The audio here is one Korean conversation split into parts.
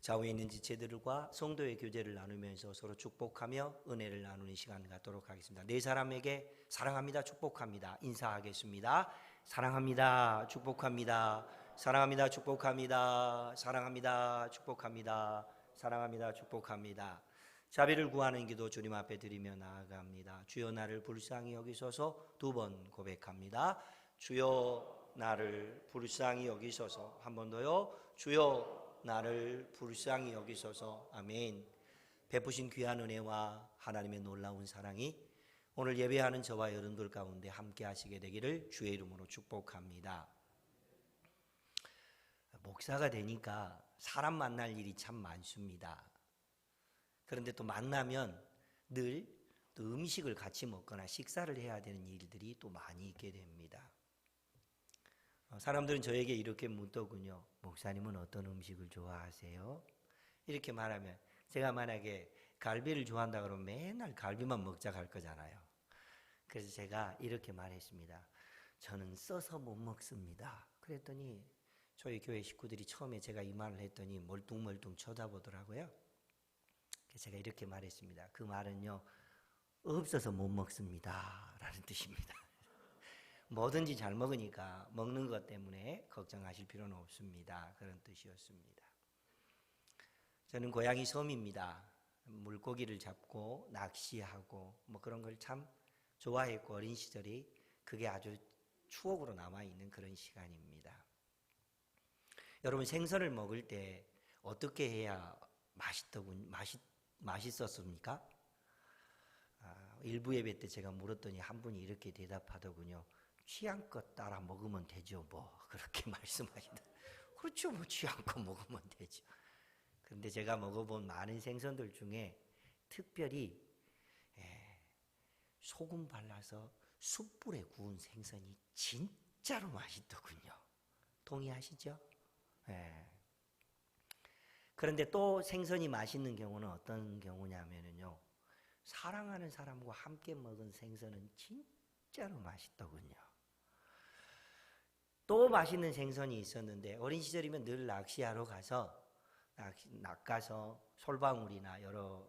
좌우에 있는 지체들과 성도의 교제를 나누면서 서로 축복하며 은혜를 나누는 시간 갖도록 하겠습니다. 네 사람에게 사랑합니다, 축복합니다 인사하겠습니다. 사랑합니다, 축복합니다. 사랑합니다, 축복합니다. 사랑합니다, 축복합니다. 사랑합니다, 축복합니다. 자비를 구하는 기도 주님 앞에 드리며 나아갑니다. 주여 나를 불쌍히 여기소서. 두 번 고백합니다. 주여 나를 불쌍히 여기소서. 한 번 더요. 주여 나를 불쌍히 여기소서. 아멘. 베푸신 귀한 은혜와 하나님의 놀라운 사랑이 오늘 예배하는 저와 여러분들 가운데 함께 하시게 되기를 주의 이름으로 축복합니다. 목사가 되니까 사람 만날 일이 참 많습니다. 그런데 또 만나면 늘 또 음식을 같이 먹거나 식사를 해야 되는 일들이 또 많이 있게 됩니다. 사람들은 저에게 이렇게 묻더군요. 목사님은 어떤 음식을 좋아하세요? 이렇게 말하면 제가 만약에 갈비를 좋아한다 그러면 맨날 갈비만 먹자 할 거잖아요. 그래서 제가 이렇게 말했습니다. 저는 써서 못 먹습니다. 그랬더니 저희 교회 식구들이 처음에 제가 이 말을 했더니 멀뚱멀뚱 쳐다보더라고요. 그래서 제가 이렇게 말했습니다. 그 말은요, 없어서 못 먹습니다 라는 뜻입니다. 뭐든지 잘 먹으니까 먹는 것 때문에 걱정하실 필요는 없습니다. 그런 뜻이었습니다. 저는 고향이 섬입니다. 물고기를 잡고 낚시하고 뭐 그런 걸 참 좋아했고 어린 시절이 그게 아주 추억으로 남아있는 그런 시간입니다. 여러분 생선을 먹을 때 어떻게 해야 맛있었습니까? 일부 예배 때 제가 물었더니 한 분이 이렇게 대답하더군요. 취향껏 따라 먹으면 되죠. 뭐 그렇게 말씀하시다. 그렇죠. 뭐 취향껏 먹으면 되죠. 그런데 제가 먹어본 많은 생선들 중에 특별히 소금 발라서 숯불에 구운 생선이 진짜로 맛있더군요. 동의하시죠? 그런데 또 생선이 맛있는 경우는 어떤 경우냐면요. 사랑하는 사람과 함께 먹은 생선은 진짜로 맛있더군요. 또 맛있는 생선이 있었는데 어린 시절이면 늘 낚시하러 가서 낚아서 솔방울이나 여러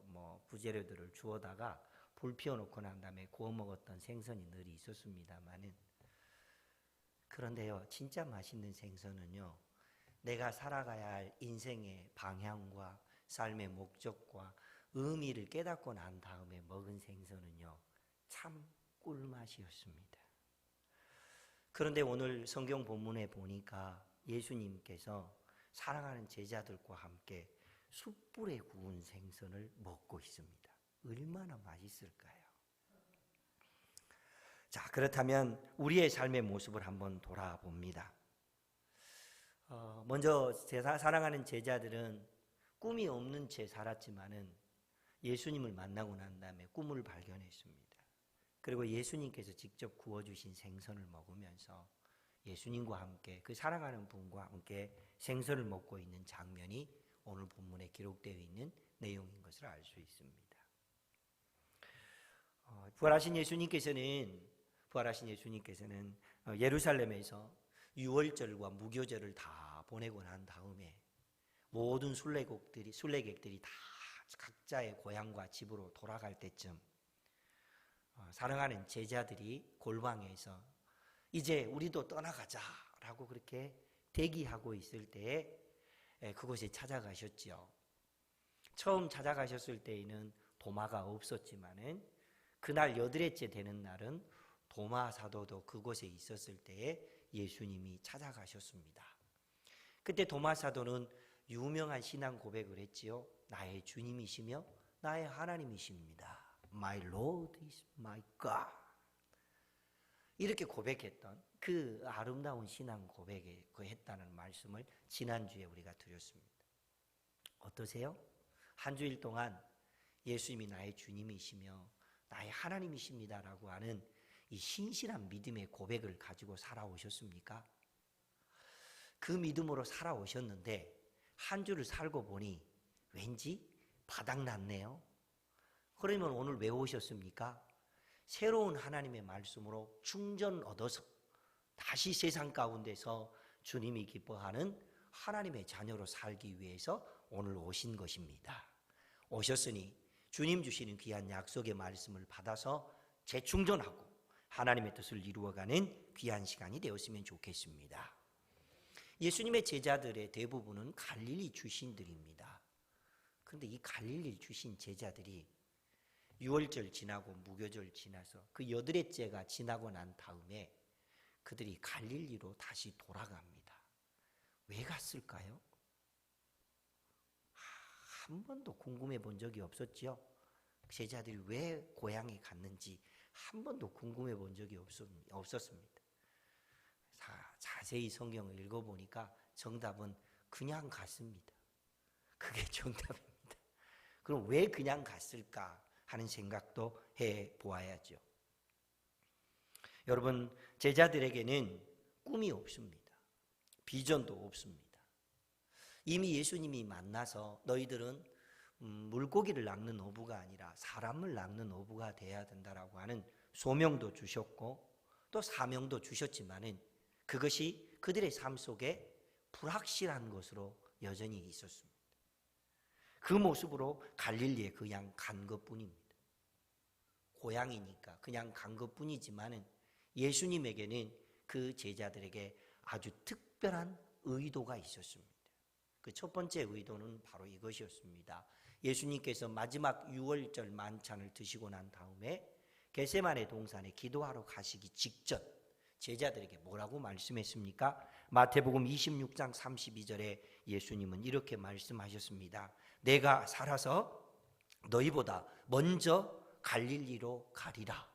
부재료들을 주워다가 불 피워놓고 난 다음에 구워 먹었던 생선이 늘 있었습니다만은 그런데요, 진짜 맛있는 생선은요, 내가 살아가야 할 인생의 방향과 삶의 목적과 의미를 깨닫고 난 다음에 먹은 생선은요, 참 꿀맛이었습니다. 그런데 오늘 성경 본문에 보니까 예수님께서 사랑하는 제자들과 함께 숯불에 구운 생선을 먹고 있습니다. 얼마나 맛있을까요? 자, 그렇다면 우리의 삶의 모습을 한번 돌아봅니다. 먼저 사랑하는 제자들은 꿈이 없는 채 살았지만은 예수님을 만나고 난 다음에 꿈을 발견했습니다. 그리고 예수님께서 직접 구워주신 생선을 먹으면서 예수님과 함께 그 사랑하는 분과 함께 생선을 먹고 있는 장면이 오늘 본문에 기록되어 있는 내용인 것을 알 수 있습니다. 부활하신 예수님께서는 예루살렘에서 유월절과 무교절을 다 보내고 난 다음에 모든 순례객들이 다 각자의 고향과 집으로 돌아갈 때쯤 사랑하는 제자들이 골방에서 이제 우리도 떠나가자라고 그렇게 대기하고 있을 때에 그곳에 찾아가셨죠. 처음 찾아가셨을 때에는 도마가 없었지만은 그날 8회째 되는 날은 도마 사도도 그곳에 있었을 때에 예수님이 찾아가셨습니다. 그때 도마 사도는 유명한 신앙 고백을 했지요. 나의 주님이시며 나의 하나님이십니다. My Lord is my God. 이렇게 고백했던 그 아름다운 신앙 고백에 했다는 말씀을 지난주에 우리가 드렸습니다. 어떠세요? 한 주일 동안 예수님이 나의 주님이시며 나의 하나님이십니다라고 하는 이 신실한 믿음의 고백을 가지고 살아오셨습니까? 그 믿음으로 살아오셨는데 한 주를 살고 보니 왠지 바닥났네요. 그러면 오늘 왜 오셨습니까? 새로운 하나님의 말씀으로 충전 얻어서 다시 세상 가운데서 주님이 기뻐하는 하나님의 자녀로 살기 위해서 오늘 오신 것입니다. 오셨으니 주님 주시는 귀한 약속의 말씀을 받아서 재충전하고 하나님의 뜻을 이루어가는 귀한 시간이 되었으면 좋겠습니다. 예수님의 제자들의 대부분은 갈릴리 출신들입니다. 그런데 이 갈릴리 출신 제자들이 유월절 지나고 무교절 지나서 그 여드렛째가 지나고 난 다음에 그들이 갈릴리로 다시 돌아갑니다. 왜 갔을까요? 한 번도 궁금해 본 적이 없었지요. 제자들이 왜 고향에 갔는지 한 번도 궁금해 본 적이 없었습니다. 자세히 성경을 읽어보니까 정답은 그냥 갔습니다. 그게 정답입니다. 그럼 왜 그냥 갔을까 하는 생각도 해보아야죠. 여러분, 제자들에게는 꿈이 없습니다. 비전도 없습니다. 이미 예수님이 만나서 너희들은 물고기를 낚는 어부가 아니라 사람을 낚는 어부가 돼야 된다라고 하는 소명도 주셨고 또 사명도 주셨지만은 그것이 그들의 삶 속에 불확실한 것으로 여전히 있었습니다. 그 모습으로 갈릴리에 그냥 간 것뿐입니다. 고향이니까 그냥 간 것뿐이지만은 예수님에게는 그 제자들에게 아주 특별한 의도가 있었습니다. 그 첫 번째 의도는 바로 이것이었습니다. 예수님께서 마지막 유월절 만찬을 드시고 난 다음에 겟세마네 동산에 기도하러 가시기 직전 제자들에게 뭐라고 말씀했습니까? 마태복음 26장 32절에 예수님은 이렇게 말씀하셨습니다. 내가 살아서 너희보다 먼저 갈릴리로 가리라.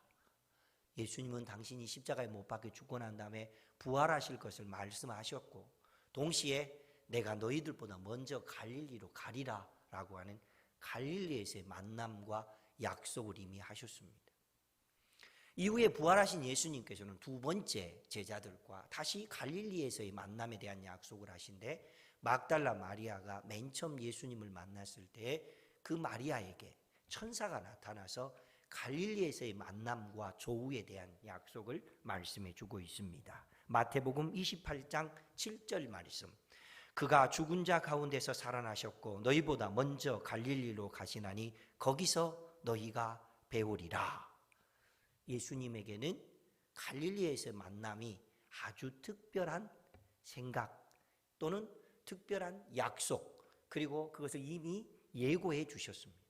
예수님은 당신이 십자가에 못 박혀 죽고 난 다음에 부활하실 것을 말씀하셨고 동시에 내가 너희들보다 먼저 갈릴리로 가리라 라고 하는 갈릴리에서의 만남과 약속을 이미 하셨습니다. 이후에 부활하신 예수님께서는 두 번째 제자들과 다시 갈릴리에서의 만남에 대한 약속을 하신데 막달라 마리아가 맨 처음 예수님을 만났을 때 그 마리아에게 천사가 나타나서 갈릴리에서의 만남과 조우에 대한 약속을 말씀해 주고 있습니다. 마태복음 28장 7절 말씀. 그가 죽은 자 가운데서 살아나셨고 너희보다 먼저 갈릴리로 가시나니 거기서 너희가 배우리라. 예수님에게는 갈릴리에서 만남이 아주 특별한 생각 또는 특별한 약속 그리고 그것을 이미 예고해 주셨습니다.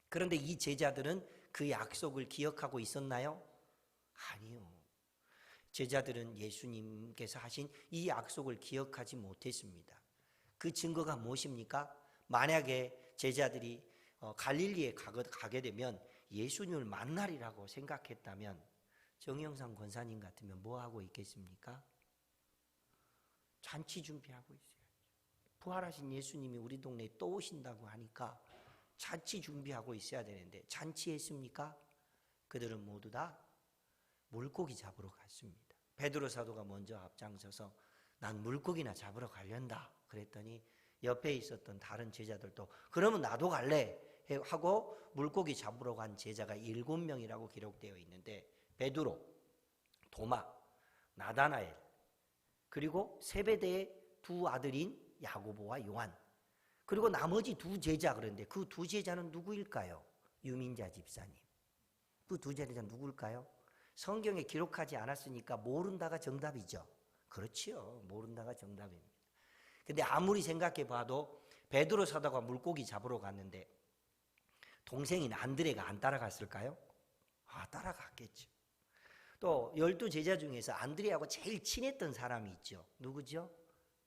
그런데 이 제자들은 그 약속을 기억하고 있었나요? 아니요. 제자들은 예수님께서 하신 이 약속을 기억하지 못했습니다. 그 증거가 무엇입니까? 만약에 제자들이 갈릴리에 가게 되면 예수님을 만나리라고 생각했다면 정영삼 권사님 같으면 뭐 하고 있겠습니까? 잔치 준비하고 있어야죠. 부활하신 예수님이 우리 동네에 또 오신다고 하니까 잔치 준비하고 있어야 되는데 잔치했습니까? 그들은 모두 다 물고기 잡으러 갔습니다. 베드로 사도가 먼저 앞장서서 난 물고기나 잡으러 가련다 그랬더니 옆에 있었던 다른 제자들도 그러면 나도 갈래 하고 물고기 잡으러 간 제자가 7명이라고 기록되어 있는데 베드로, 도마, 나다나엘 그리고 세베대의 두 아들인 야고보와 요한 그리고 나머지 두 제자 그런데 그 두 제자는 누구일까요? 유민자 집사님. 그 두 제자는 누구일까요? 성경에 기록하지 않았으니까 모른다가 정답이죠. 그렇지요. 모른다가 정답입니다. 근데 아무리 생각해 봐도 베드로 사도가 물고기 잡으러 갔는데 동생인 안드레가 안 따라갔을까요? 따라갔겠죠. 또 12제자 중에서 안드레하고 제일 친했던 사람이 있죠. 누구죠?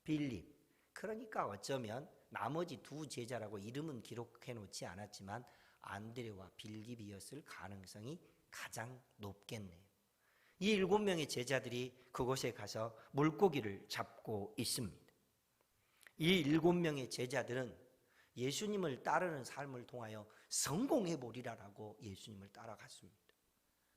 빌립. 그러니까 어쩌면 나머지 두 제자라고 이름은 기록해 놓지 않았지만 안드레와 빌립이었을 가능성이 가장 높겠네요. 이 7명의 제자들이 그곳에 가서 물고기를 잡고 있습니다. 이 7명의 제자들은 예수님을 따르는 삶을 통하여 성공해 보리라라고 예수님을 따라갔습니다.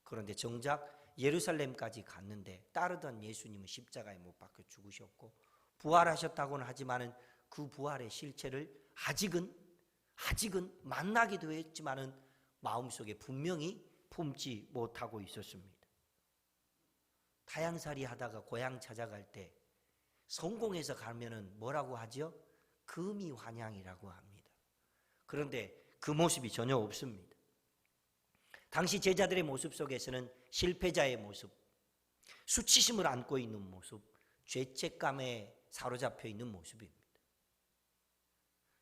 그런데 정작 예루살렘까지 갔는데 따르던 예수님은 십자가에 못 박혀 죽으셨고 부활하셨다고는 하지만은 그 부활의 실체를 아직은 만나기도 했지만은 마음속에 분명히 품지 못하고 있었습니다. 타향살이 하다가 고향 찾아갈 때 성공해서 가면은 뭐라고 하죠? 금이환향이라고 합니다. 그런데 그 모습이 전혀 없습니다. 당시 제자들의 모습 속에서는 실패자의 모습, 수치심을 안고 있는 모습, 죄책감에 사로잡혀 있는 모습입니다.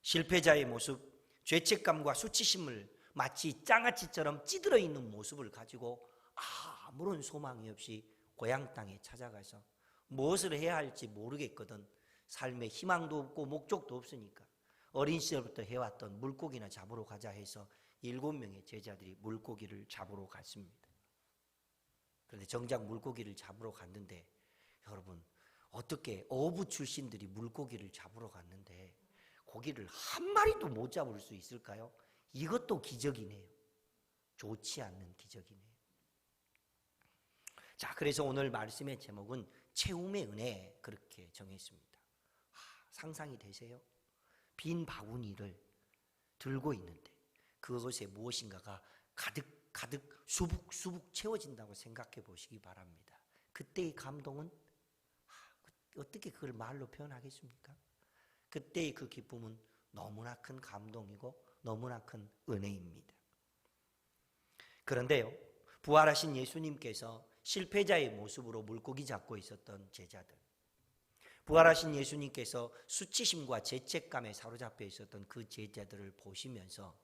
실패자의 모습, 죄책감과 수치심을 마치 장아찌처럼 찌들어 있는 모습을 가지고 아무런 소망이 없이 고향 땅에 찾아가서 무엇을 해야 할지 모르겠거든 삶에 희망도 없고 목적도 없으니까 어린 시절부터 해왔던 물고기나 잡으러 가자 해서 7명의 제자들이 물고기를 잡으러 갔습니다. 그런데 정작 물고기를 잡으러 갔는데 여러분 어떻게 어부 출신들이 물고기를 잡으러 갔는데 고기를 한 마리도 못 잡을 수 있을까요? 이것도 기적이네요. 좋지 않는 기적이네요. 자, 그래서 오늘 말씀의 제목은 채움의 은혜 그렇게 정했습니다. 상상이 되세요? 빈 바구니를 들고 있는데 그것에 무엇인가가 가득 수북수북 채워진다고 생각해 보시기 바랍니다. 그때의 감동은 어떻게 그걸 말로 표현하겠습니까? 그때의 그 기쁨은 너무나 큰 감동이고 너무나 큰 은혜입니다. 그런데요, 부활하신 예수님께서 실패자의 모습으로 물고기 잡고 있었던 제자들, 부활하신 예수님께서 수치심과 죄책감에 사로잡혀 있었던 그 제자들을 보시면서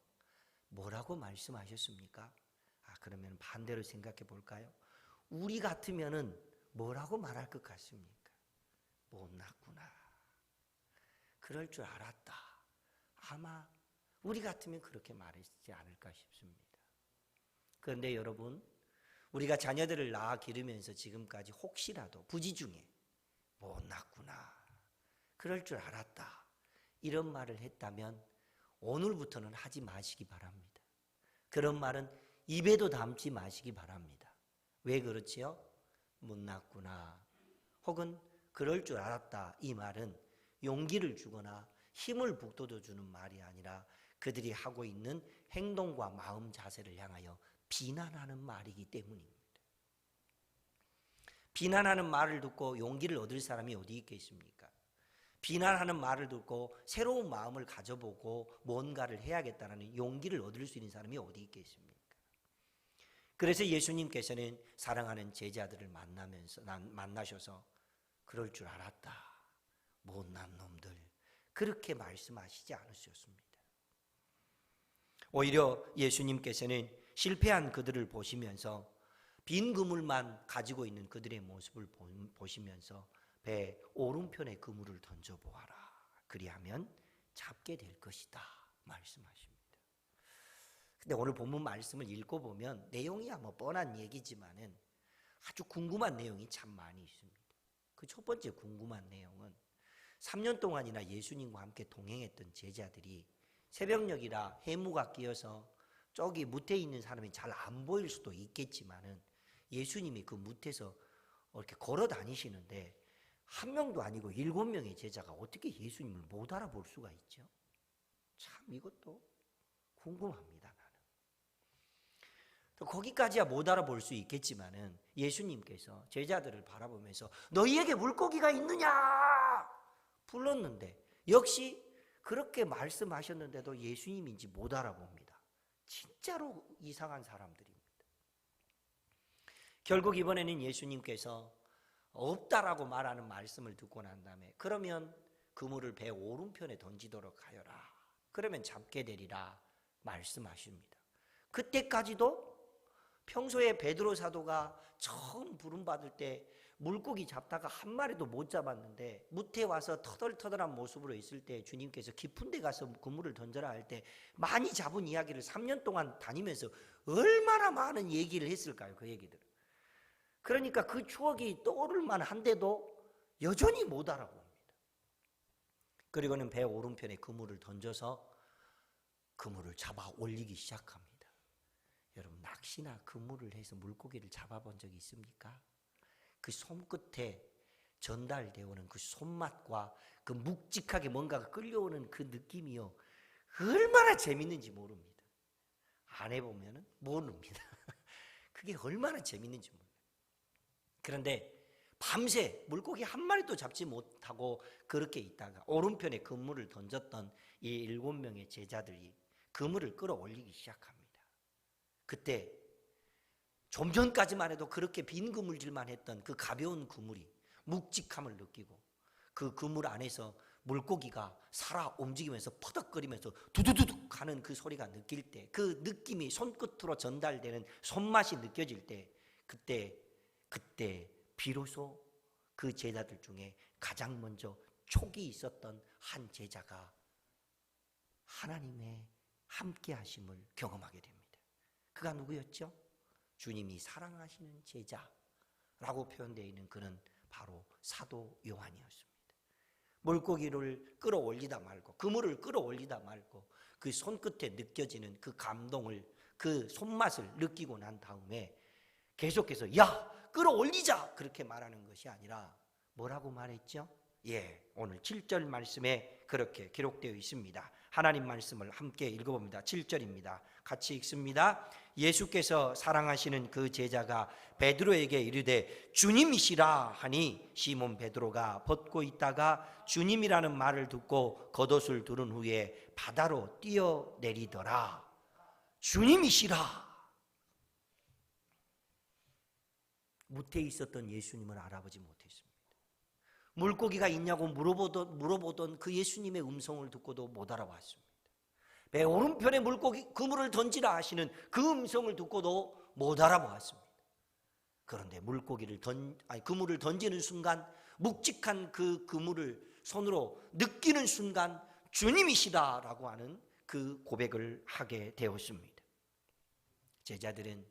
뭐라고 말씀하셨습니까? 그러면 반대로 생각해 볼까요? 우리 같으면은 뭐라고 말할 것 같습니까? 못났구나. 그럴 줄 알았다. 아마 우리 같으면 그렇게 말했지 않을까 싶습니다. 그런데 여러분, 우리가 자녀들을 낳아 기르면서 지금까지 혹시라도 부지 중에 못났구나, 그럴 줄 알았다, 이런 말을 했다면 오늘부터는 하지 마시기 바랍니다. 그런 말은 입에도 담지 마시기 바랍니다. 왜 그렇지요? 못났구나 혹은 그럴 줄 알았다, 이 말은 용기를 주거나 힘을 북돋워주는 말이 아니라 그들이 하고 있는 행동과 마음 자세를 향하여 비난하는 말이기 때문입니다. 비난하는 말을 듣고 용기를 얻을 사람이 어디 있겠습니까? 비난하는 말을 듣고 새로운 마음을 가져보고 뭔가를 해야겠다는 용기를 얻을 수 있는 사람이 어디 있겠습니까? 그래서 예수님께서는 사랑하는 제자들을 만나셔서 그럴 줄 알았다, 못난 놈들, 그렇게 말씀하시지 않으셨습니다. 오히려 예수님께서는 실패한 그들을 보시면서 빈 그물만 가지고 있는 그들의 모습을 보시면서 배 오른편에 그물을 던져보아라, 그리하면 잡게 될 것이다 말씀하십니다. 근데 오늘 본문 말씀을 읽고 보면 내용이야 뭐 뻔한 얘기지만은 아주 궁금한 내용이 참 많이 있습니다. 그 첫 번째 궁금한 내용은 3년 동안이나 예수님과 함께 동행했던 제자들이 새벽녘이라 해무가 끼어서 저기 무태에 있는 사람이 잘 안 보일 수도 있겠지만은 예수님이 그 무태에서 이렇게 걸어 다니시는데 한 명도 아니고 7명의 제자가 어떻게 예수님을 못 알아볼 수가 있죠? 참 이것도 궁금합니다. 나는. 또 거기까지야 못 알아볼 수 있겠지만은 예수님께서 제자들을 바라보면서 너희에게 물고기가 있느냐 불렀는데 역시 그렇게 말씀하셨는데도 예수님인지 못 알아봅니다. 진짜로 이상한 사람들입니다. 결국 이번에는 예수님께서 없다라고 말하는 말씀을 듣고 난 다음에 그러면 그물을 배 오른편에 던지도록 하여라, 그러면 잡게 되리라 말씀하십니다. 그때까지도 평소에 베드로 사도가 처음 부름받을 때 물고기 잡다가 한 마리도 못 잡았는데 무태 와서 터덜터덜한 모습으로 있을 때 주님께서 깊은 데 가서 그물을 던져라 할 때 많이 잡은 이야기를 3년 동안 다니면서 얼마나 많은 얘기를 했을까요? 그 얘기들을. 그러니까 그 추억이 떠오를 만한데도 여전히 못 알아봅니다. 그리고는 배 오른편에 그물을 던져서 그물을 잡아 올리기 시작합니다. 여러분, 낚시나 그물을 해서 물고기를 잡아본 적이 있습니까? 그 손끝에 전달되어 오는 그 손맛과 그 묵직하게 뭔가가 끌려오는 그 느낌이요, 얼마나 재밌는지 모릅니다. 안 해보면 모릅니다. 그게 얼마나 재밌는지 모릅니다. 그런데 밤새 물고기 한 마리도 잡지 못하고 그렇게 있다가 오른편에 그물을 던졌던 이 7명의 제자들이 그물을 끌어올리기 시작합니다. 그때 좀 전까지만 해도 그렇게 빈 그물질만 했던 그 가벼운 그물이 묵직함을 느끼고 그 그물 안에서 물고기가 살아 움직이면서 퍼덕거리면서 두두두둑 하는 그 소리가 느낄 때, 그 느낌이 손끝으로 전달되는 손맛이 느껴질 때, 그때 비로소 그 제자들 중에 가장 먼저 촉이 있었던 한 제자가 하나님의 함께 하심을 경험하게 됩니다. 그가 누구였죠? 주님이 사랑하시는 제자라고 표현되어 있는 그는 바로 사도 요한이었습니다. 물고기를 끌어올리다 말고, 그물을 끌어올리다 말고 그 손끝에 느껴지는 그 감동을, 그 손맛을 느끼고 난 다음에 계속해서 야, 끌어올리자 그렇게 말하는 것이 아니라 뭐라고 말했죠? 오늘 7절 말씀에 그렇게 기록되어 있습니다. 하나님 말씀을 함께 읽어봅니다. 7절입니다. 같이 읽습니다. 예수께서 사랑하시는 그 제자가 베드로에게 이르되 주님이시라 하니 시몬 베드로가 벗고 있다가 주님이라는 말을 듣고 겉옷을 두른 후에 바다로 뛰어내리더라. 주님이시라. 무태에 있었던 예수님을 알아보지 못했습니다. 물고기가 있냐고 물어보던 그 예수님의 음성을 듣고도 못 알아봤습니다. 배 오른편에 물고기 그물을 던지라 하시는 그 음성을 듣고도 못 알아보았습니다. 그런데 그물을 던지는 순간, 묵직한 그 그물을 손으로 느끼는 순간 주님이시다라고 하는 그 고백을 하게 되었습니다. 제자들은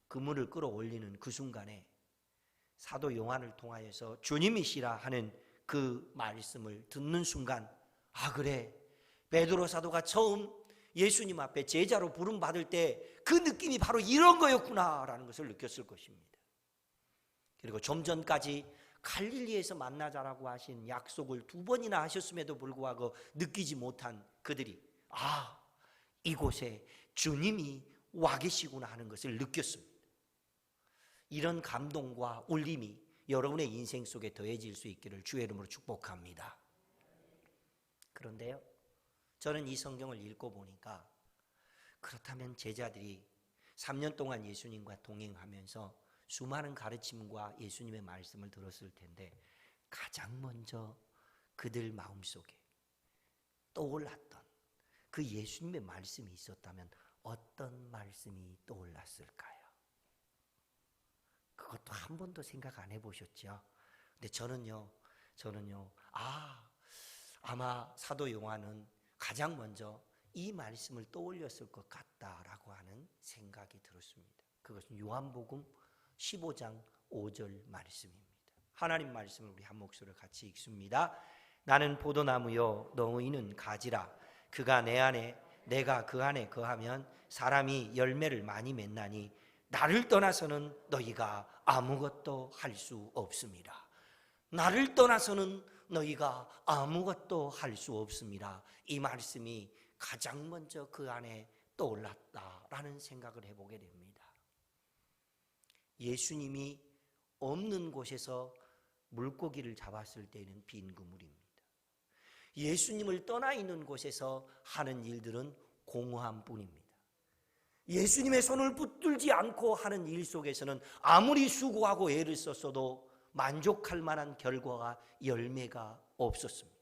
그물을 끌어올리는 그 순간에 사도 요한을 통하여서 주님이시라 하는 그 말씀을 듣는 순간, 아 그래, 베드로 사도가 처음 예수님 앞에 제자로 부름받을 때 그 느낌이 바로 이런 거였구나 라는 것을 느꼈을 것입니다. 그리고 좀 전까지 갈릴리에서 만나자라고 하신 약속을 2번이나 하셨음에도 불구하고 느끼지 못한 그들이 이곳에 주님이 와 계시구나 하는 것을 느꼈습니다. 이런 감동과 울림이 여러분의 인생 속에 더해질 수 있기를 주의 이름으로 축복합니다. 그런데요, 저는 이 성경을 읽고 보니까 그렇다면 제자들이 3년 동안 예수님과 동행하면서 수많은 가르침과 예수님의 말씀을 들었을 텐데 가장 먼저 그들 마음속에 떠올랐던 그 예수님의 말씀이 있었다면 어떤 말씀이 떠올랐을까요? 그것도 한 번도 생각 안 해보셨죠? 근데 저는요, 아마 사도 요한은 가장 먼저 이 말씀을 떠올렸을 것 같다라고 하는 생각이 들었습니다. 그것은 요한복음 15장 5절 말씀입니다. 하나님 말씀을 우리 한 목소리로 같이 읽습니다. 나는 포도나무요 너희는 가지라. 그가 내 안에 내가 그 안에 거하면 사람이 열매를 많이 맺나니 나를 떠나서는 너희가 아무것도 할 수 없습니다. 나를 떠나서는 너희가 아무것도 할 수 없습니다. 이 말씀이 가장 먼저 그 안에 떠올랐다라는 생각을 해보게 됩니다. 예수님이 없는 곳에서 물고기를 잡았을 때는 빈 그물입니다. 예수님을 떠나 있는 곳에서 하는 일들은 공허함 뿐입니다. 예수님의 손을 붙들지 않고 하는 일 속에서는 아무리 수고하고 애를 썼어도 만족할 만한 결과가 열매가 없었습니다.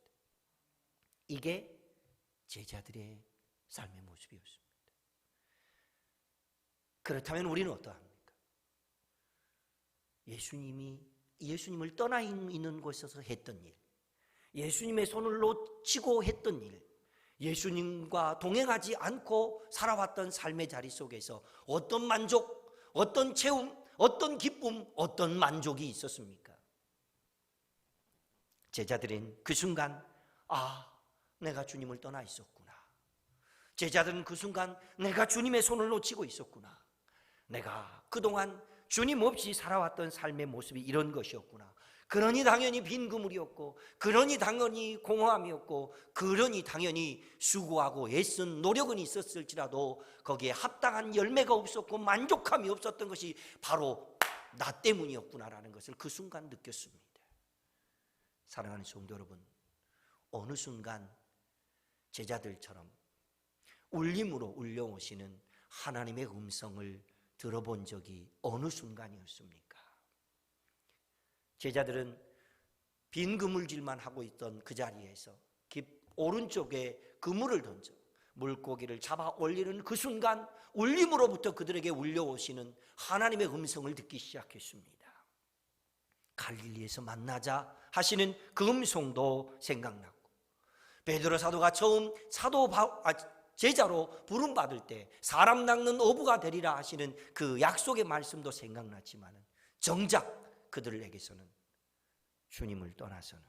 이게 제자들의 삶의 모습이었습니다. 그렇다면 우리는 어떠합니까? 예수님을 떠나 있는 곳에서 했던 일, 예수님의 손을 놓치고 했던 일, 예수님과 동행하지 않고 살아왔던 삶의 자리 속에서 어떤 만족, 어떤 체험, 어떤 기쁨, 어떤 만족이 있었습니까? 제자들은 그 순간 내가 주님을 떠나 있었구나. 제자들은 그 순간 내가 주님의 손을 놓치고 있었구나. 내가 그동안 주님 없이 살아왔던 삶의 모습이 이런 것이었구나. 그러니 당연히 빈 그물이었고, 그러니 당연히 공허함이었고, 그러니 당연히 수고하고 애쓴 노력은 있었을지라도 거기에 합당한 열매가 없었고 만족함이 없었던 것이 바로 나 때문이었구나라는 것을 그 순간 느꼈습니다. 사랑하는 성도 여러분, 어느 순간 제자들처럼 울림으로 울려오시는 하나님의 음성을 들어본 적이 어느 순간이었습니까? 제자들은 빈 그물질만 하고 있던 그 자리에서 오른쪽에 그물을 던져 물고기를 잡아 올리는 그 순간 울림으로부터 그들에게 울려오시는 하나님의 음성을 듣기 시작했습니다. 갈릴리에서 만나자 하시는 그 음성도 생각났고, 베드로 사도가 처음 제자로 부름받을 때 사람 낚는 어부가 되리라 하시는 그 약속의 말씀도 생각났지만, 정작 그들에게서는 주님을 떠나서는,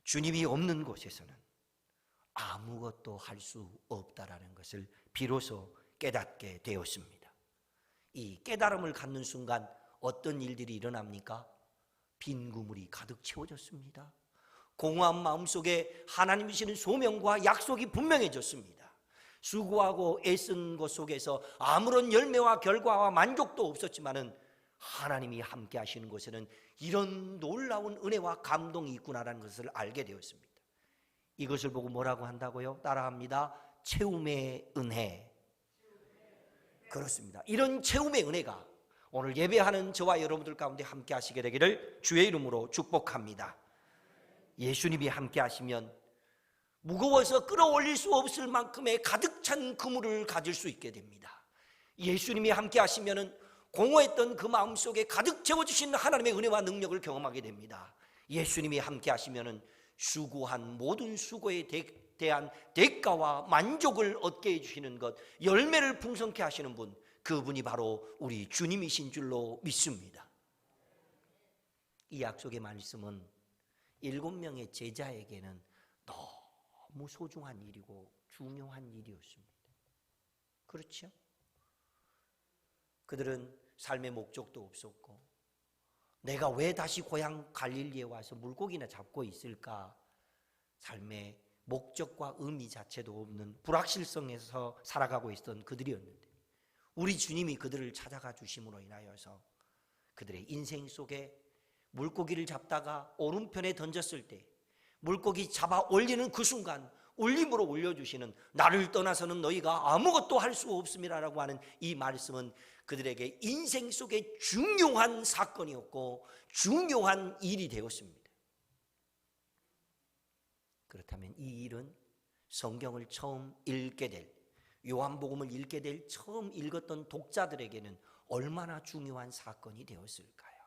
주님이 없는 곳에서는 아무것도 할 수 없다라는 것을 비로소 깨닫게 되었습니다. 이 깨달음을 갖는 순간 어떤 일들이 일어납니까? 빈 그물이 가득 채워졌습니다. 공허한 마음속에 하나님 주시는 소명과 약속이 분명해졌습니다. 수고하고 애쓴 것 속에서 아무런 열매와 결과와 만족도 없었지만은 하나님이 함께 하시는 곳에는 이런 놀라운 은혜와 감동이 있구나라는 것을 알게 되었습니다. 이것을 보고 뭐라고 한다고요? 따라합니다. 채움의 은혜. 그렇습니다. 이런 채움의 은혜가 오늘 예배하는 저와 여러분들 가운데 함께 하시게 되기를 주의 이름으로 축복합니다. 예수님이 함께 하시면 무거워서 끌어올릴 수 없을 만큼의 가득 찬 그물을 가질 수 있게 됩니다. 예수님이 함께 하시면 공허했던 그 마음속에 가득 채워주신 하나님의 은혜와 능력을 경험하게 됩니다. 예수님이 함께 하시면 수고한 모든 수고에 대한 대가와 만족을 얻게 해주시는 것, 열매를 풍성케 하시는 분, 그분이 바로 우리 주님이신 줄로 믿습니다. 이 약속의 말씀은 7명의 제자에게는 너무 소중한 일이고 중요한 일이었습니다. 그렇죠? 그들은 삶의 목적도 없었고, 내가 왜 다시 고향 갈릴리에 와서 물고기나 잡고 있을까? 삶의 목적과 의미 자체도 없는 불확실성에서 살아가고 있었던 그들이었는데, 우리 주님이 그들을 찾아가 주심으로 인하여서 그들의 인생 속에 물고기를 잡다가 오른편에 던졌을 때 물고기 잡아 올리는 그 순간 울림으로 올려주시는, 나를 떠나서는 너희가 아무것도 할 수 없음이라고 하는 이 말씀은 그들에게 인생 속에 중요한 사건이었고 중요한 일이 되었습니다. 그렇다면 이 일은 성경을 처음 읽게 될, 요한복음을 읽게 될 처음 읽었던 독자들에게는 얼마나 중요한 사건이 되었을까요?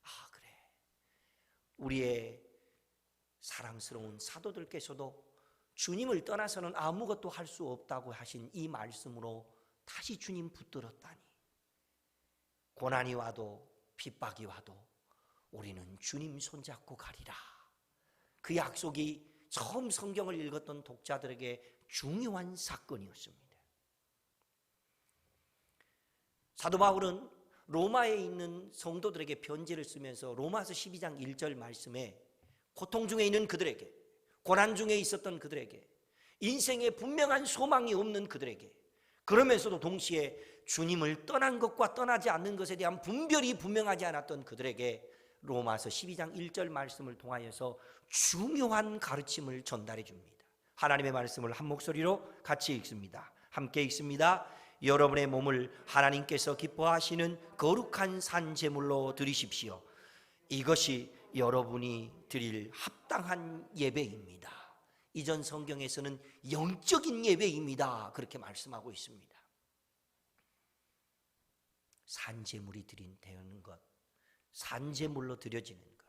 아, 그래, 우리의 사랑스러운 사도들께서도 주님을 떠나서는 아무것도 할 수 없다고 하신 이 말씀으로 다시 주님 붙들었다니, 고난이 와도 핍박이 와도 우리는 주님 손잡고 가리라. 그 약속이 처음 성경을 읽었던 독자들에게 중요한 사건이었습니다. 사도 바울은 로마에 있는 성도들에게 편지를 쓰면서 로마서 12장 1절 말씀에 고통 중에 있는 그들에게, 고난 중에 있었던 그들에게, 인생에 분명한 소망이 없는 그들에게, 그러면서도 동시에 주님을 떠난 것과 떠나지 않는 것에 대한 분별이 분명하지 않았던 그들에게 로마서 12장 1절 말씀을 통하여서 중요한 가르침을 전달해 줍니다. 하나님의 말씀을 한 목소리로 같이 읽습니다. 함께 읽습니다. 여러분의 몸을 하나님께서 기뻐하시는 거룩한 산제물로 드리십시오. 이것이 여러분이 드릴 합당한 예배입니다. 이전 성경에서는 영적인 예배입니다, 그렇게 말씀하고 있습니다. 산제물이 되는 것, 산제물로 드려지는 것,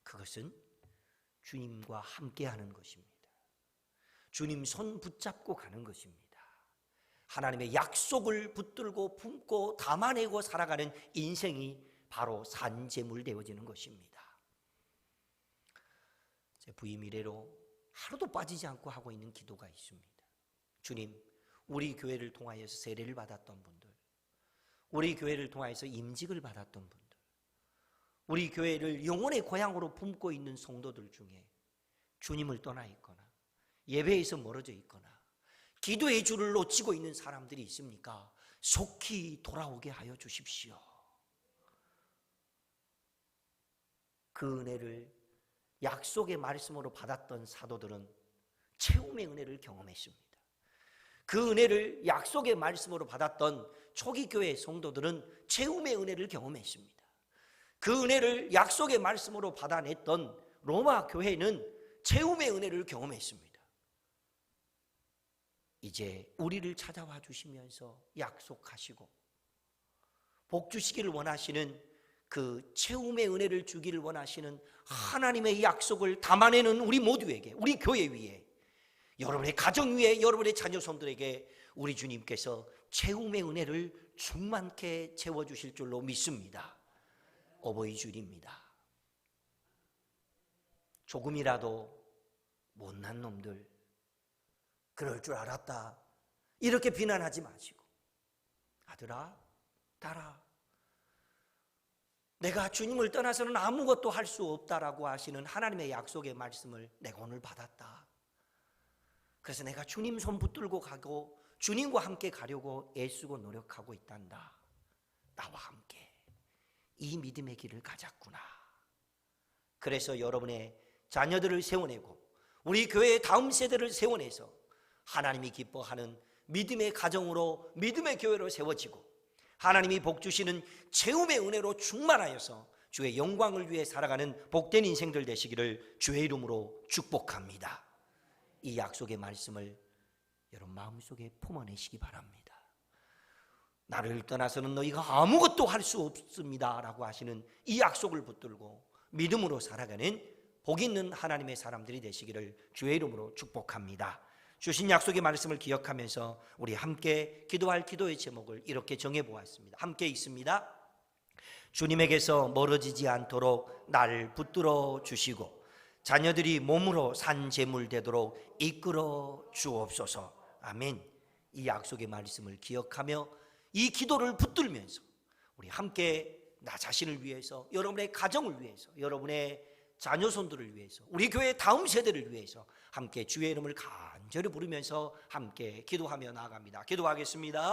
그것은 주님과 함께하는 것입니다. 주님 손 붙잡고 가는 것입니다. 하나님의 약속을 붙들고 품고 담아내고 살아가는 인생이 바로 산제물 되어지는 것입니다. 제 부임 이래로 하루도 빠지지 않고 하고 있는 기도가 있습니다. 주님, 우리 교회를 통하여서 세례를 받았던 분들, 우리 교회를 통하여서 임직을 받았던 분들, 우리 교회를 영혼의 고향으로 품고 있는 성도들 중에 주님을 떠나 있거나 예배에서 멀어져 있거나 기도의 줄을 놓치고 있는 사람들이 있습니까? 속히 돌아오게 하여 주십시오. 그 은혜를 약속의 말씀으로 받았던 사도들은 채움의 은혜를 경험했습니다. 그 은혜를 약속의 말씀으로 받았던 초기 교회 성도들은 채움의 은혜를 경험했습니다. 그 은혜를 약속의 말씀으로 받아냈던 로마 교회는 채움의 은혜를 경험했습니다. 이제 우리를 찾아와 주시면서 약속하시고 복 주시기를 원하시는 그 채움의 은혜를 주기를 원하시는 하나님의 약속을 담아내는 우리 모두에게, 우리 교회 위에, 여러분의 가정 위에, 여러분의 자녀 손들에게 우리 주님께서 채움의 은혜를 충만케 채워주실 줄로 믿습니다. 어버이 주일입니다. 조금이라도 못난 놈들, 그럴 줄 알았다, 이렇게 비난하지 마시고, 아들아, 딸아, 내가 주님을 떠나서는 아무것도 할 수 없다라고 하시는 하나님의 약속의 말씀을 내가 오늘 받았다. 그래서 내가 주님 손 붙들고 가고 주님과 함께 가려고 애쓰고 노력하고 있단다. 나와 함께 이 믿음의 길을 가자꾸나. 그래서 여러분의 자녀들을 세워내고 우리 교회의 다음 세대를 세워내서 하나님이 기뻐하는 믿음의 가정으로, 믿음의 교회로 세워지고 하나님이 복 주시는 채움의 은혜로 충만하여서 주의 영광을 위해 살아가는 복된 인생들 되시기를 주의 이름으로 축복합니다. 이 약속의 말씀을 여러분 마음속에 품어내시기 바랍니다. 나를 떠나서는 너희가 아무것도 할 수 없습니다 라고 하시는 이 약속을 붙들고 믿음으로 살아가는 복 있는 하나님의 사람들이 되시기를 주의 이름으로 축복합니다. 주신 약속의 말씀을 기억하면서 우리 함께 기도할 기도의 제목을 이렇게 정해보았습니다. 함께 있습니다. 주님에게서 멀어지지 않도록 나를 붙들어 주시고 자녀들이 몸으로 산 제물 되도록 이끌어 주옵소서. 아멘. 이 약속의 말씀을 기억하며 이 기도를 붙들면서 우리 함께 나 자신을 위해서, 여러분의 가정을 위해서, 여러분의 자녀손들을 위해서, 우리 교회 다음 세대를 위해서 함께 주의 이름을 간절히 부르면서 함께 기도하며 나아갑니다. 기도하겠습니다.